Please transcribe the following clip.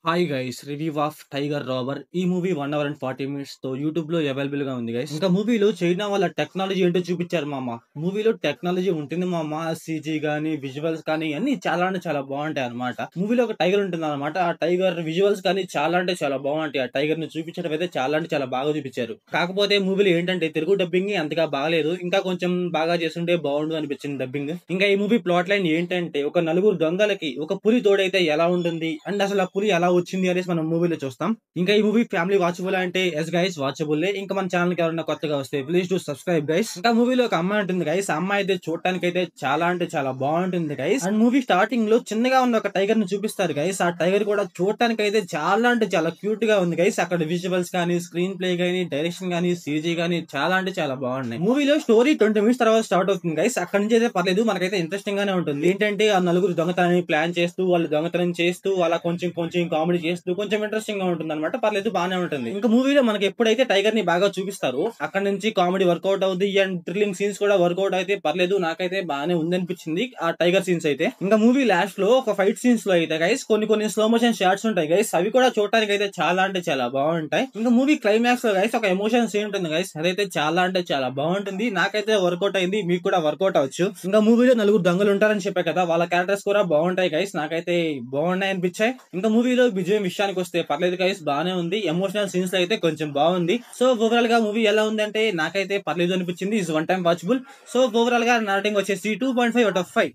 Hi guys, review of tiger robber. ఈ movie 1 hour and 40 minutes తో YouTube లో available గా ఉంది గైస్. ఇంకా మూవీలో చైనా వాళ్ళ టెక్నాలజీ ఏంటో చూపించారు మామ. మూవీలో టెక్నాలజీ ఉంటుంది మామ. సీజీ గానీ విజువల్స్ కానీ అన్ని చాలా అంటే చాలా బాగుంటాయి అనమాట. మూవీలో ఒక టైగర్ ఉంటుంది అనమాట. ఆ టైగర్ విజువల్స్ కానీ చాలా అంటే చాలా బాగుంటాయి. ఆ టైగర్ ని చూపించడం అయితే చాలా అంటే చాలా బాగా చూపించారు. కాకపోతే మూవీలో ఏంటంటే తెలుగు డబ్బింగ్ అంతగా బాగలేదు. ఇంకా కొంచెం బాగా చేస్తుంటే బాగుండు అనిపించింది డబ్బింగ్. ఇంకా ఈ మూవీ ప్లాట్ లైన్ ఏంటంటే ఒక నలుగురు దొంగలకి ఒక పులి తోడైతే ఎలా ఉంటుంది అండ్ అసలు ఆ పులి ఎలా వచ్చింది అనేసి మనం మూవీలో చూస్తాం. ఇంకా ఈ మూవీ ఫ్యామిలీ వాచబుల్ అంటే ఎస్ గైస్ వాచబుల్. ఇంకా మన ఛానల్ కి ఎవరైనా కొత్తగా వస్తే ప్లీజ్ డు సబ్స్క్రైబ్ గైస్. ఇంకా మూవీలో ఒక అమ్మాయి ఉంటుంది గైస్. ఆ అమ్మాయి అయితే చూడటానికి అయితే చాలా అంటే చాలా బాగుంటుంది గైస్. అండ్ మూవీ స్టార్టింగ్ లో చిన్నగా ఉన్న ఒక టైగర్ ని చూపిస్తారు గైస్. ఆ టైగర్ కూడా చూడటానికి అయితే చాలా అంటే చాలా క్యూట్ గా ఉంది గైస్. అక్కడ విజువల్స్ కానీ స్క్రీన్ ప్లే కానీ డైరెక్షన్ కానీ సీజీ కానీ చాలా అంటే చాలా బాగున్నాయి. మూవీలో స్టోరీ 20 మినిట్స్ తర్వాత స్టార్ట్ అవుతుంది గైస్. అక్కడ నుంచి అయితే పర్లేదు, మనకైతే ఇంట్రెస్టింగ్ గానే ఉంటుంది. ఏంటంటే ఆ నలుగురు దొంగతనాన్ని ప్లాన్ చేస్తూ వాళ్ళు దొంగతనం చేస్తూ అలా కొంచెం కొంచెం కామెడీ చేస్తూ కొంచెం ఇంట్రెస్టింగ్ గా ఉంటుంది అనమాట. పర్లేదు, బాగానే ఉంటుంది. ఇంకా మూవీలో మనకి ఎప్పుడైతే టైగర్ ని బాగా చూపిస్తారు అక్కడ నుంచి కామెడీ వర్కౌట్ అవుతుంది అండ్ థ్రిల్లింగ్ సీన్స్ కూడా వర్కౌట్ అయితే పర్లేదు, నాకైతే బాగానే ఉందనిపించింది ఆ టైగర్ సీన్స్ అయితే. ఇంకా మూవీ లాస్ట్ లో ఒక ఫైట్ సీన్స్ లో అయితే గైస్ కొన్ని స్లో మోషన్ షాట్స్ ఉంటాయి గైస్. అవి కూడా చూడటానికి అయితే చాలా అంటే చాలా బాగుంటాయి. ఇంకా మూవీ క్లైమాక్స్ లో గైస్ ఒక ఎమోషన్ సీన్ ఉంటుంది గైస్. అదైతే చాలా అంటే చాలా బాగుంటుంది. నాకైతే వర్కౌట్ అయింది, మీకు కూడా వర్కౌట్ అవ్వచ్చు. ఇంకా మూవీలో నలుగురు దొంగలు ఉంటారని చెప్పా కదా, వాళ్ళ క్యారెక్టర్స్ కూడా బాగుంటాయి గైస్. నాకైతే బాగున్నాయి అనిపించాయి. ఇంకా మూవీలో విజయం విషయానికి వస్తే పర్లేదు గైస్, బాగానే ఉంది. ఎమోషనల్ సీన్స్ లో అయితే కొంచెం బాగుంది. సో ఓవరాల్ గా మూవీ ఎలా ఉంది అంటే నాకైతే పర్లేదు అనిపించింది. Is one time watchable. So overall గా నా రేటింగ్ వచ్చేసి 2.5 out of 5.